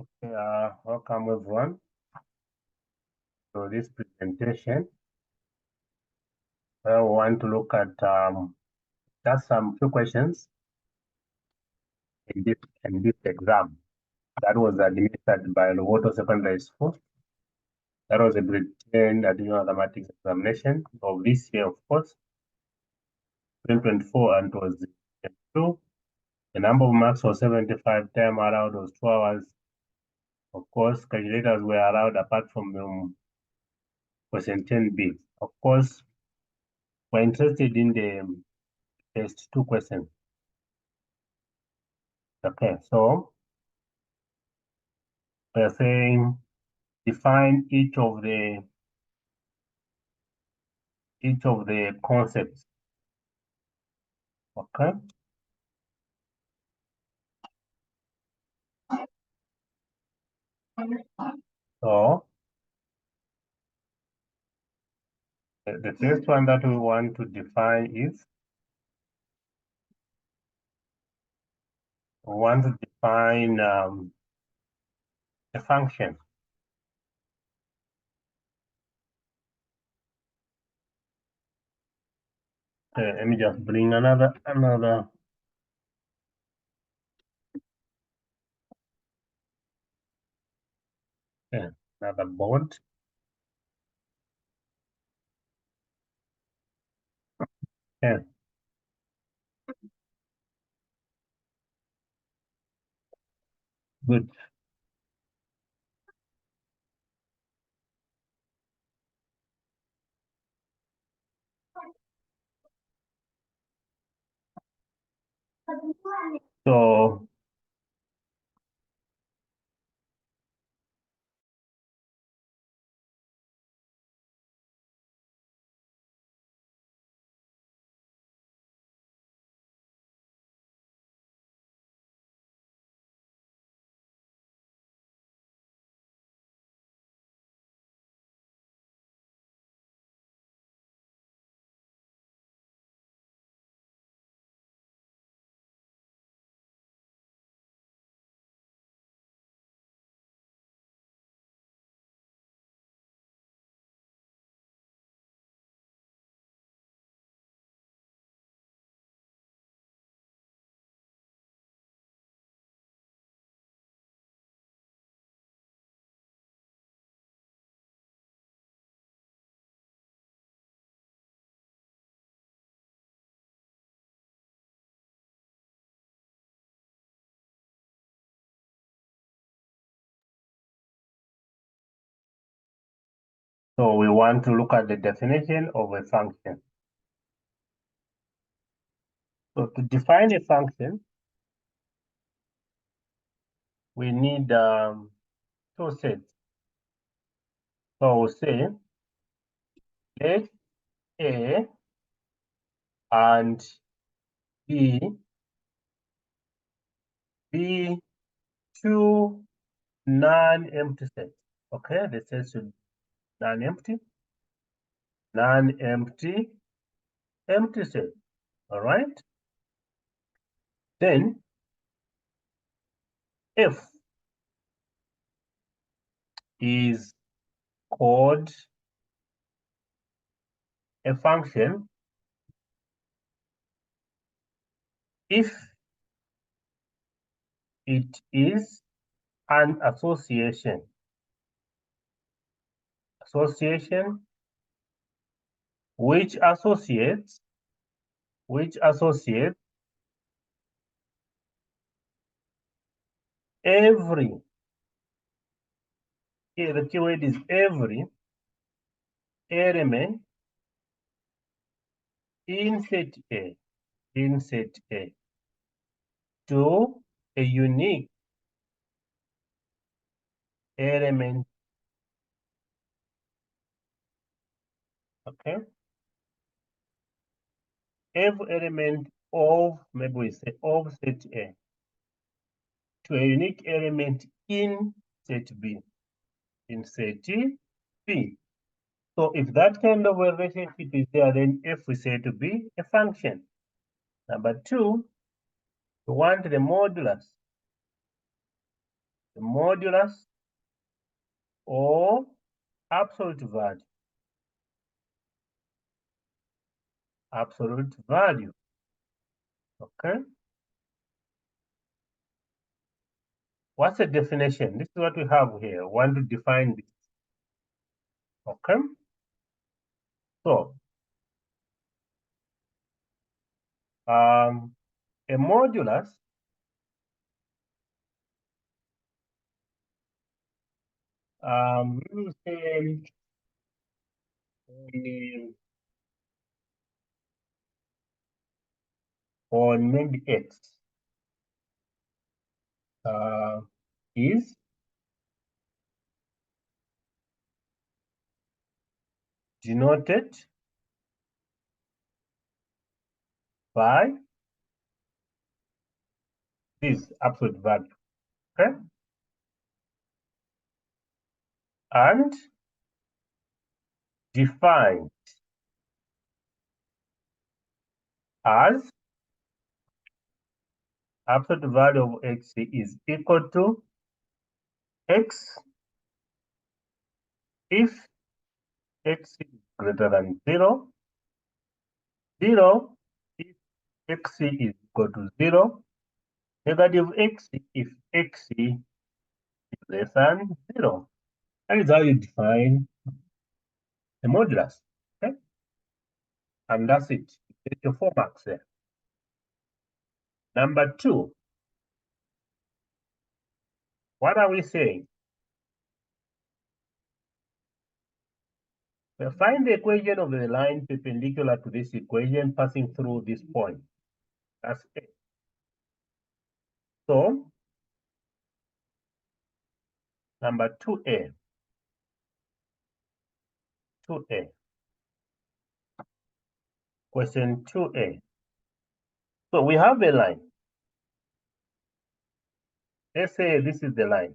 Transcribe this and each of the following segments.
Okay, welcome everyone to this presentation. We want to look at just some few questions in this exam that was administered by Lowoto Secondary School. That was a grade 10 additional mathematics examination of this year, of course, 2024, and it was 2. The number of marks was 75. Time allowed was 2 hours. Of course, calculators were allowed apart from question 10B. Of course, we're interested in the test 2 questions. Okay, so we're saying define each of the concepts. Okay. So the first one that we want to define is we want to define a function. Okay, let me just bring another board. Yeah. Good. So we want to look at the definition of a function. So to define a function, we need 2 sets. So we'll say let A and B be 2 non-empty sets. Okay, the sets should be non-empty, empty set. All right. Then F is called a function if it is an association which associates every, the keyword is every element in set A to a unique element. Okay, every element of, maybe we say of set A to a unique element in set B. So if that kind of a relationship is there, then F we say to be a function. Number 2, we want the modulus the modulus or absolute value. Absolute value. Okay. What's the definition? This is what we have here. We want to define this. Okay. So, a modulus we will say on maybe x is denoted by this absolute value. Okay. And defined as absolute value of x is equal to x if x is greater than 0, 0 if x is equal to 0, negative x if x is less than 0. That is how you define the modulus. Okay? And that's it. Get your 4 marks there. Number 2. What are we saying? We find the equation of the line perpendicular to this equation passing through this point. That's it. So, number 2a. 2a. Question 2a. So we have a line. Let's say this is the line.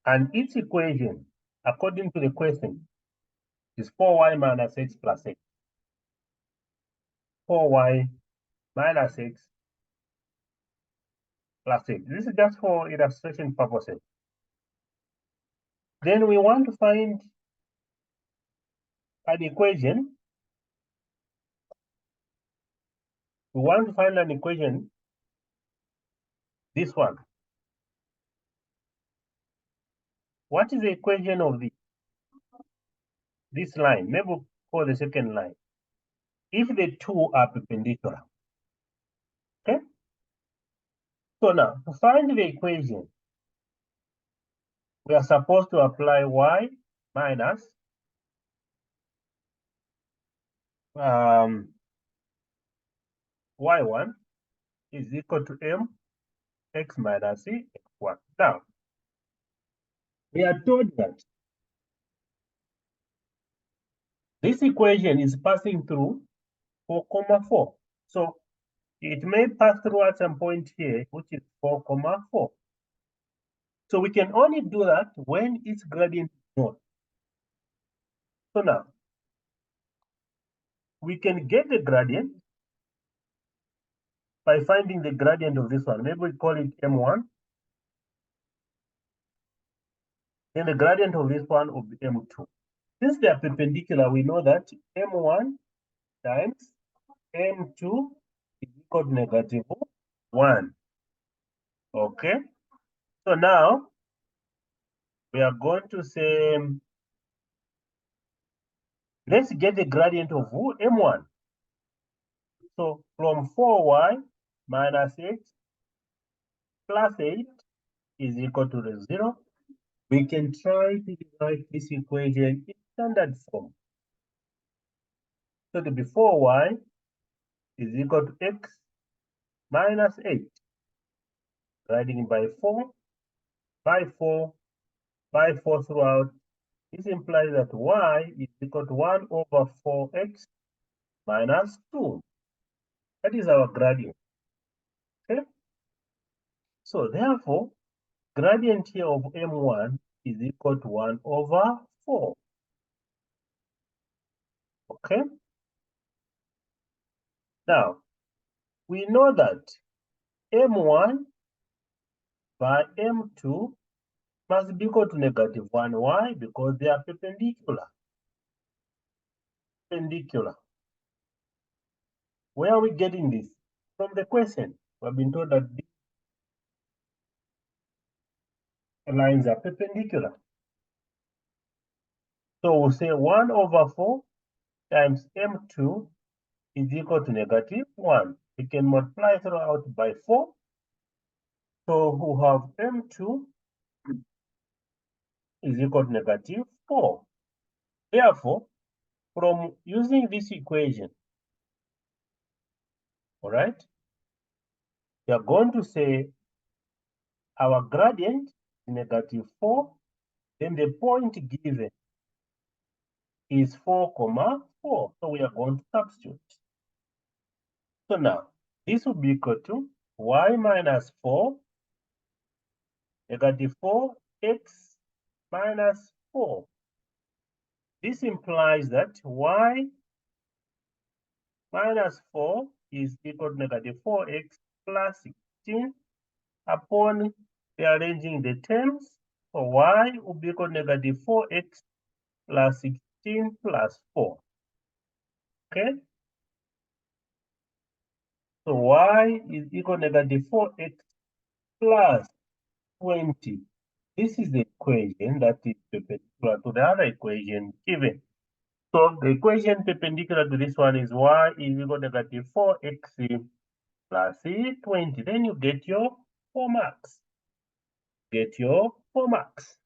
And its equation, according to the question, is 4y minus x plus x. 4y minus x plus x. This is just for illustration purposes. Then we want to find an equation. We want to find an equation, this one. What is the equation of this line? Maybe we'll call the second line. If the two are perpendicular. Okay? So now, to find the equation, we are supposed to apply y minus y1 is equal to m x minus c x1. Now, we are told that this equation is passing through 4, 4. So it may pass through at some point here, which is 4, 4. So we can only do that when its gradient is known. So now, we can get the gradient by finding the gradient of this one. Maybe we call it m1. Then the gradient of this one will be m2. Since they are perpendicular, we know that m1 times m2 is equal to negative 1. Okay. So now we are going to say, let's get the gradient of m1. So from 4y minus x plus 8 is equal to 0. We can try to write this equation in standard form. So to be 4y is equal to x minus 8. Dividing by 4, by 4, by 4 throughout. This implies that y is equal to 1 over 4x minus 2. That is our gradient. Okay? So therefore, gradient here of m1 is equal to 1 over 4. Okay? Now, we know that m1 by M2 must be equal to -1. Why? Because they are perpendicular. Perpendicular. Where are we getting this? From the question. We've been told that these lines are perpendicular. So we'll say 1/4 times M2 is equal to -1. We can multiply throughout by 4. So we have M2 is equal to -4. Therefore, from using this equation, all right, we are going to say our gradient is -4, then the point given is 4, 4. So we are going to substitute. So now, this will be equal to y minus 4, -4x minus 4. This implies that y minus 4 is equal to -4x plus 16 upon rearranging the terms. So y will be equal to -4x plus 16 plus 4. Okay? So y is equal to -4x plus 20. This is the equation that is perpendicular to the other equation given. So the equation perpendicular to this one is y is equal to -4x plus 20. Then you get your 4 marks. Get your 4 marks.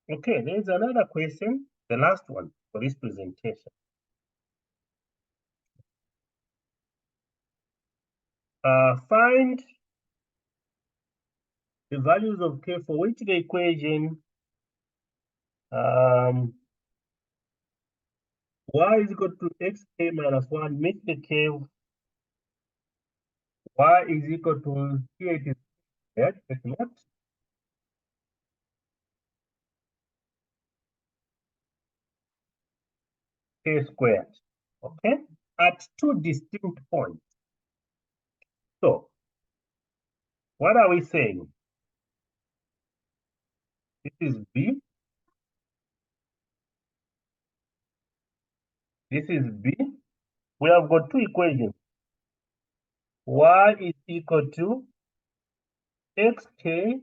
Okay, there's another question, the last one for this presentation. Find the values of k for which the equation y is equal to xk minus 1 meets the curve y is equal to k is squared, if not k squared. Okay, at 2 distinct points. So, what are we saying? This is B. This is B. We have got two equations. Y is equal to xk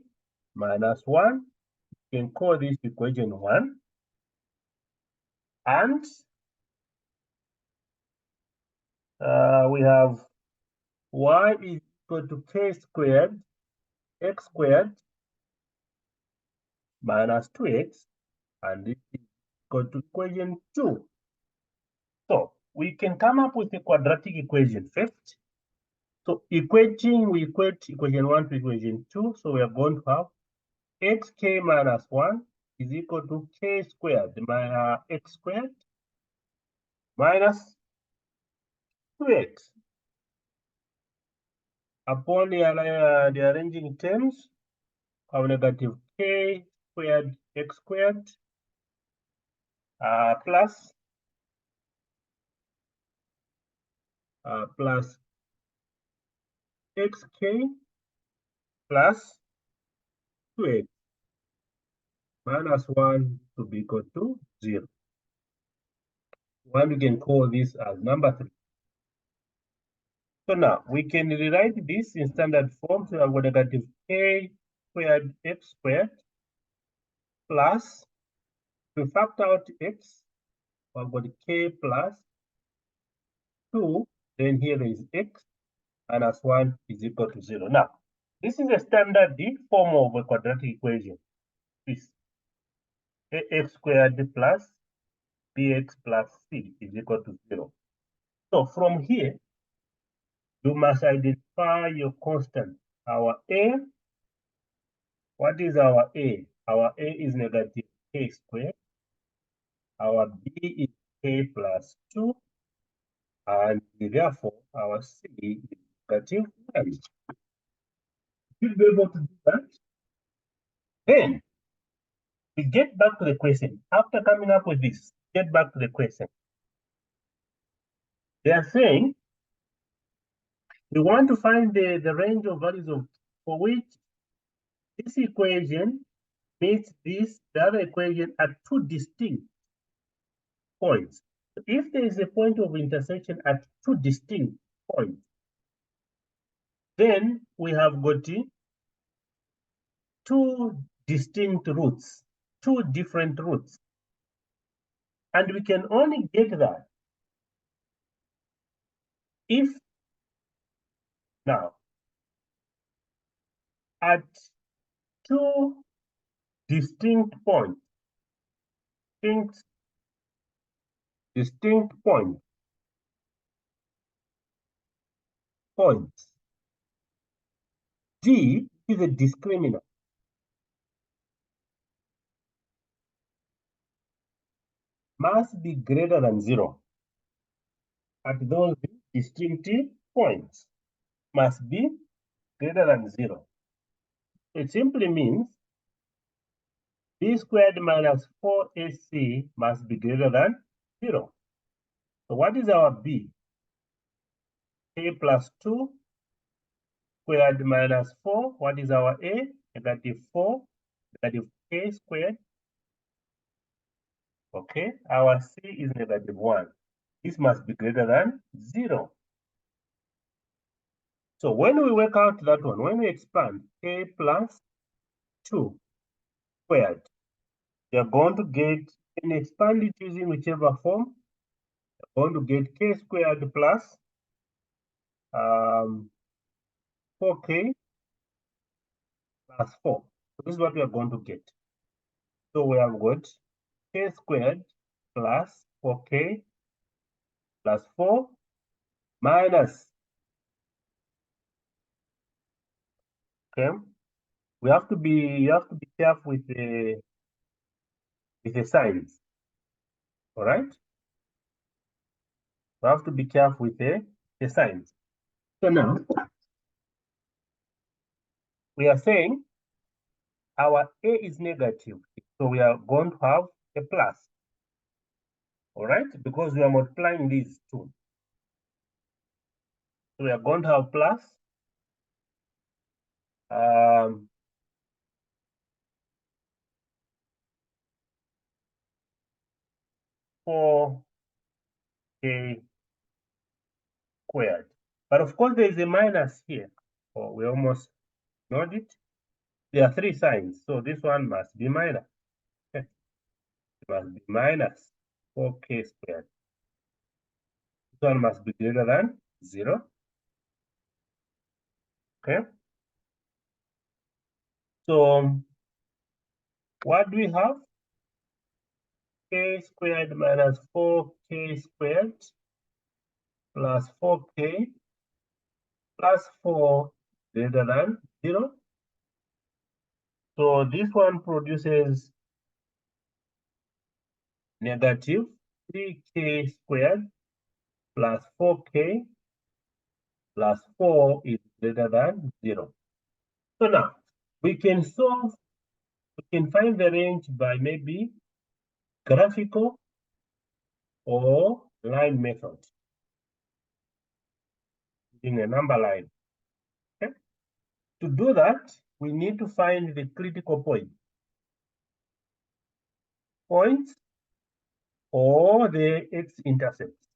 minus 1. You can call this equation 1. And we have y is equal to k squared, x squared minus 2x. And this is equal to equation 2. So we can come up with a quadratic equation first. So we equate equation 1 to equation 2. So we are going to have xk minus 1 is equal to k squared minus x squared minus 2x. Upon the arranging terms, of negative k squared x squared plus xk plus 2x minus 1 to be equal to 0. One, we can call this as number 3. So now we can rewrite this in standard form. So I've got negative k squared x squared plus, to factor out x, I've got k plus 2, then here is x minus 1 is equal to 0. Now, this is a standard form of a quadratic equation. This ax squared plus bx plus c is equal to 0. So from here, you must identify your constant. Our a, what is our a? Our a is negative k squared. Our b is k plus 2. And therefore, our c is negative 1. You'll be able to do that. Then, we get back to the question. After coming up with this, get back to the question. They are saying we want to find the range of values of for which this equation meets the other equation at two distinct points. So if there is a point of intersection at two distinct points, then we have got two distinct roots, two different roots. And we can only get that if now at two distinct points, distinct points, G is a discriminant. Must be greater than 0 at those distinct points. Must be greater than 0. It simply means b squared minus 4ac must be greater than 0. So what is our b? A plus 2 squared minus 4. What is our a? Negative 4, negative a squared. Okay, our c is negative 1. This must be greater than 0. So when we work out that one, when we expand a plus 2 squared, we are going to get, and expand it using whichever form, we're going to get k squared plus 4k plus 4. So this is what we are going to get. So we have got k squared plus 4k plus 4 minus, okay, you have to be careful with the signs. All right, we have to be careful with the signs. So now we are saying our a is negative, so we are going to have a plus. All right, because we are multiplying these two, so we are going to have plus 4k squared. But of course, there is a minus here. Oh, we almost ignored it. There are three signs, so this one must be minus. It must be minus 4k squared. This one must be greater than 0. Okay. So what do we have? K squared minus 4k squared plus 4k plus 4 greater than 0. So this one produces negative 3k squared plus 4k plus 4 is greater than 0. So now we can find the range by maybe graphical or line method in a number line. Okay? To do that, we need to find the critical points or the x-intercepts.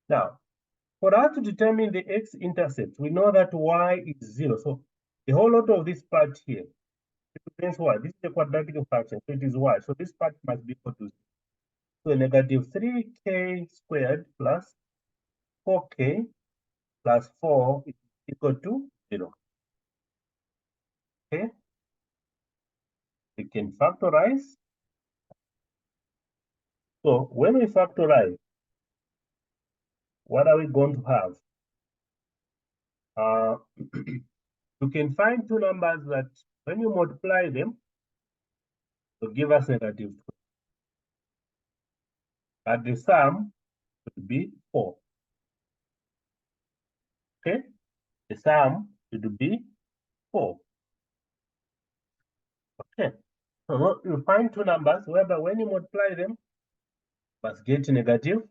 Now, for us to determine the x-intercept, we know that y is 0. So the whole lot of this part here represents y. This is a quadratic function, so it is y. So this part must be equal to 0. So negative 3k squared plus 4k plus 4 is equal to 0. Okay. We can factorize. So when we factorize, what are we going to have? You can find two numbers that when you multiply them, will give us negative 2. But the sum should be 4. Okay? The sum should be 4. Okay. So you find two numbers whereby when you multiply them, you must get negative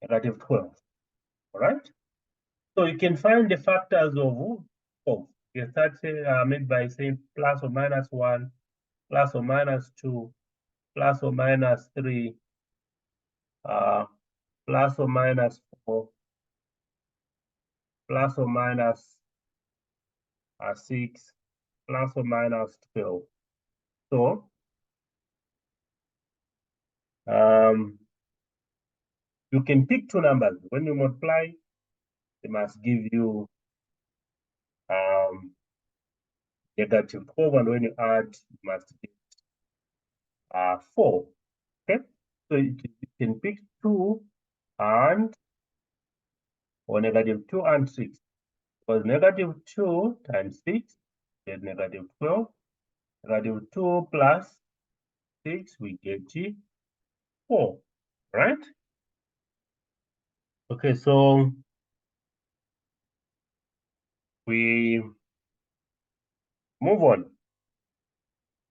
12. All right? So you can find the factors of 4. We start maybe by saying plus or minus 1, plus or minus 2, plus or minus 3, plus or minus 4, plus or minus 6, plus or minus 12. So you can pick two numbers. When you multiply, they must give you negative 12, and when you add, you must get 4. Okay, so you can pick 2 and or negative 2 and 6. Because negative 2 times 6 get negative 12. Negative 2 plus 6, we get 4, right? Okay, so we move on.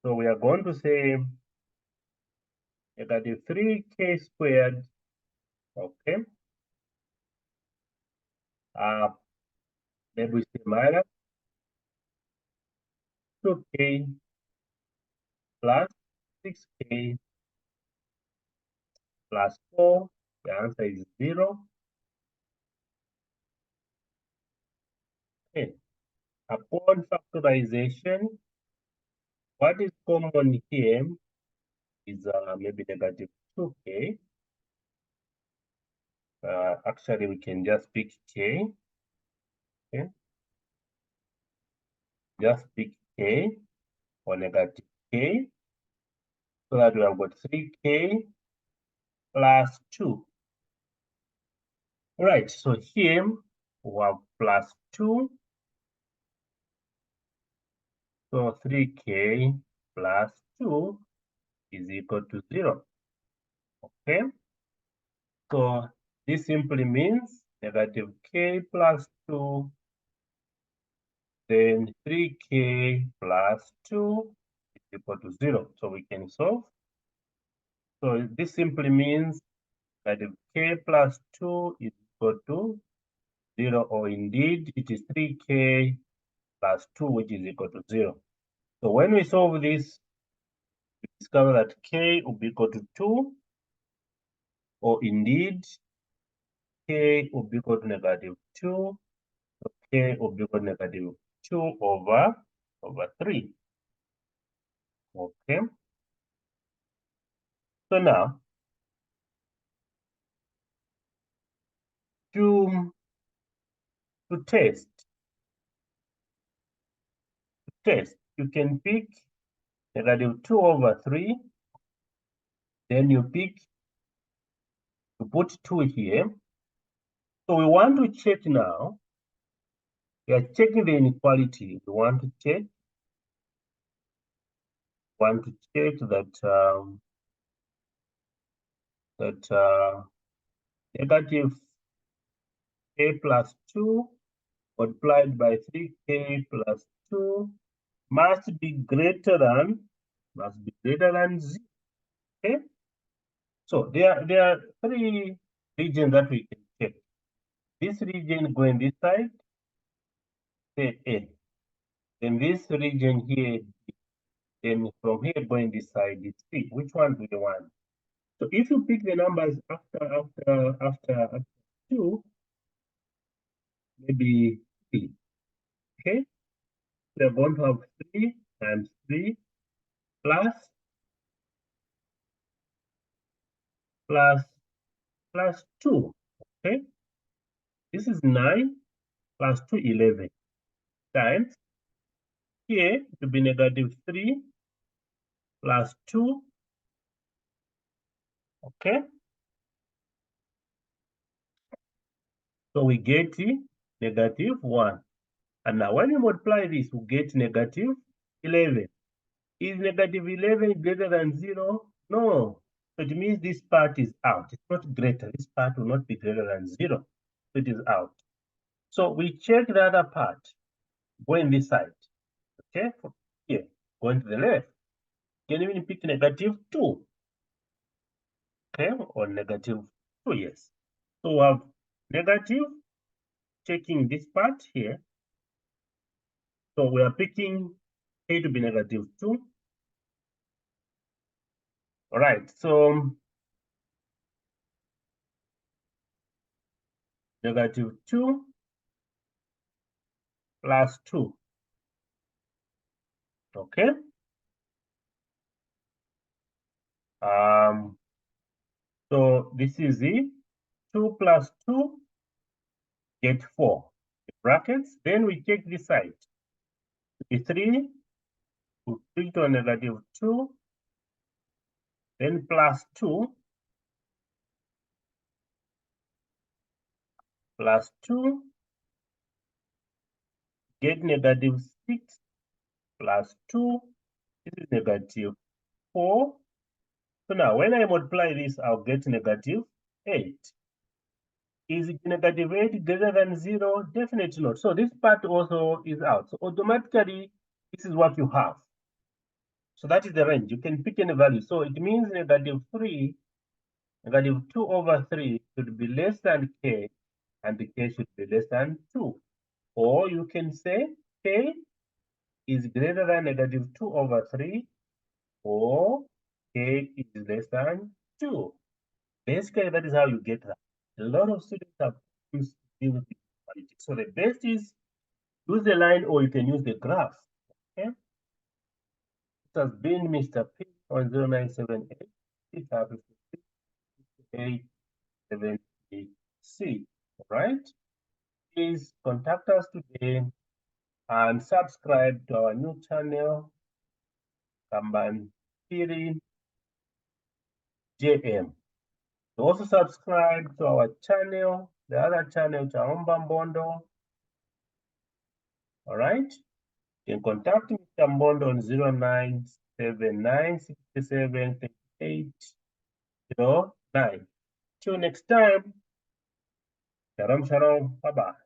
So we are going to say negative 3k squared, okay? Then we say minus 2k plus 6k plus 4. The answer is 0. Okay. Upon factorization, what is common here is maybe negative 2k. Actually, we can just pick k. Okay. Just pick k or negative k. So that we have got 3k plus 2. All right, so here we have plus 2. So 3k plus 2 is equal to 0. Okay, so this simply means negative k plus 2, then 3k plus 2 is equal to 0. So we can solve. So this simply means negative k plus 2 is equal to 0, or indeed it is 3k plus 2, which is equal to 0. So when we solve this, we discover that k will be equal to 2, or indeed k will be equal to negative 2, so k will be equal to negative 2 over 3. Okay. So now, to test, you can pick negative 2 over 3, then you put 2 here. So we want to check now. We are checking the inequality. We want to check that negative k plus 2 multiplied by 3k plus 2 must be greater than 0. Okay. So there are 3 regions that we can check. This region going this side, say A. Then this region here, then from here going this side is C. Which one do you want? So if you pick the numbers after 2, maybe 3. Okay. We are going to have 3 times 3 plus 2. Okay. This is 9 plus 2, 11 times here to be negative 3 plus 2. Okay. So we get negative 1. And now when you multiply this, we get negative 11. Is negative 11 greater than 0? No. So it means this part is out. It's not greater. This part will not be greater than 0. So it is out. So we check the other part. Go in this side. Okay? Here. Going to the left. Can even pick negative 2. Okay? Or negative 2, yes. So we have negative, checking this part here. So we are picking k to be -2. All right, so -2 plus 2. Okay. So this is the 2 plus 2 get 4 brackets. Then we check this side. The 3 we put on -2, then plus 2 plus 2 get -6 plus 2. This is -4. So now when I multiply this, I'll get -8. Is -8 greater than 0? Definitely not. So this part also is out. So automatically, this is what you have. So that is the range. You can pick any value. So it means -3, -2/3 should be less than k, and the k should be less than 2. Or you can say k is greater than -2/3, or k is less than 2. Basically, that is how you get that. A lot of students have used to deal with inequality. So the best is use the line, or you can use the graph. Okay. It has been Mr. P on 0978 870C. All right. Please contact us today and subscribe to our new channel, phiri-JM. Also subscribe to our channel, the other channel, Chaomba Mbondo. All right. You can contact Mr. Mbondo on 0979673809. Till next time, shalom, shalom, bye-bye.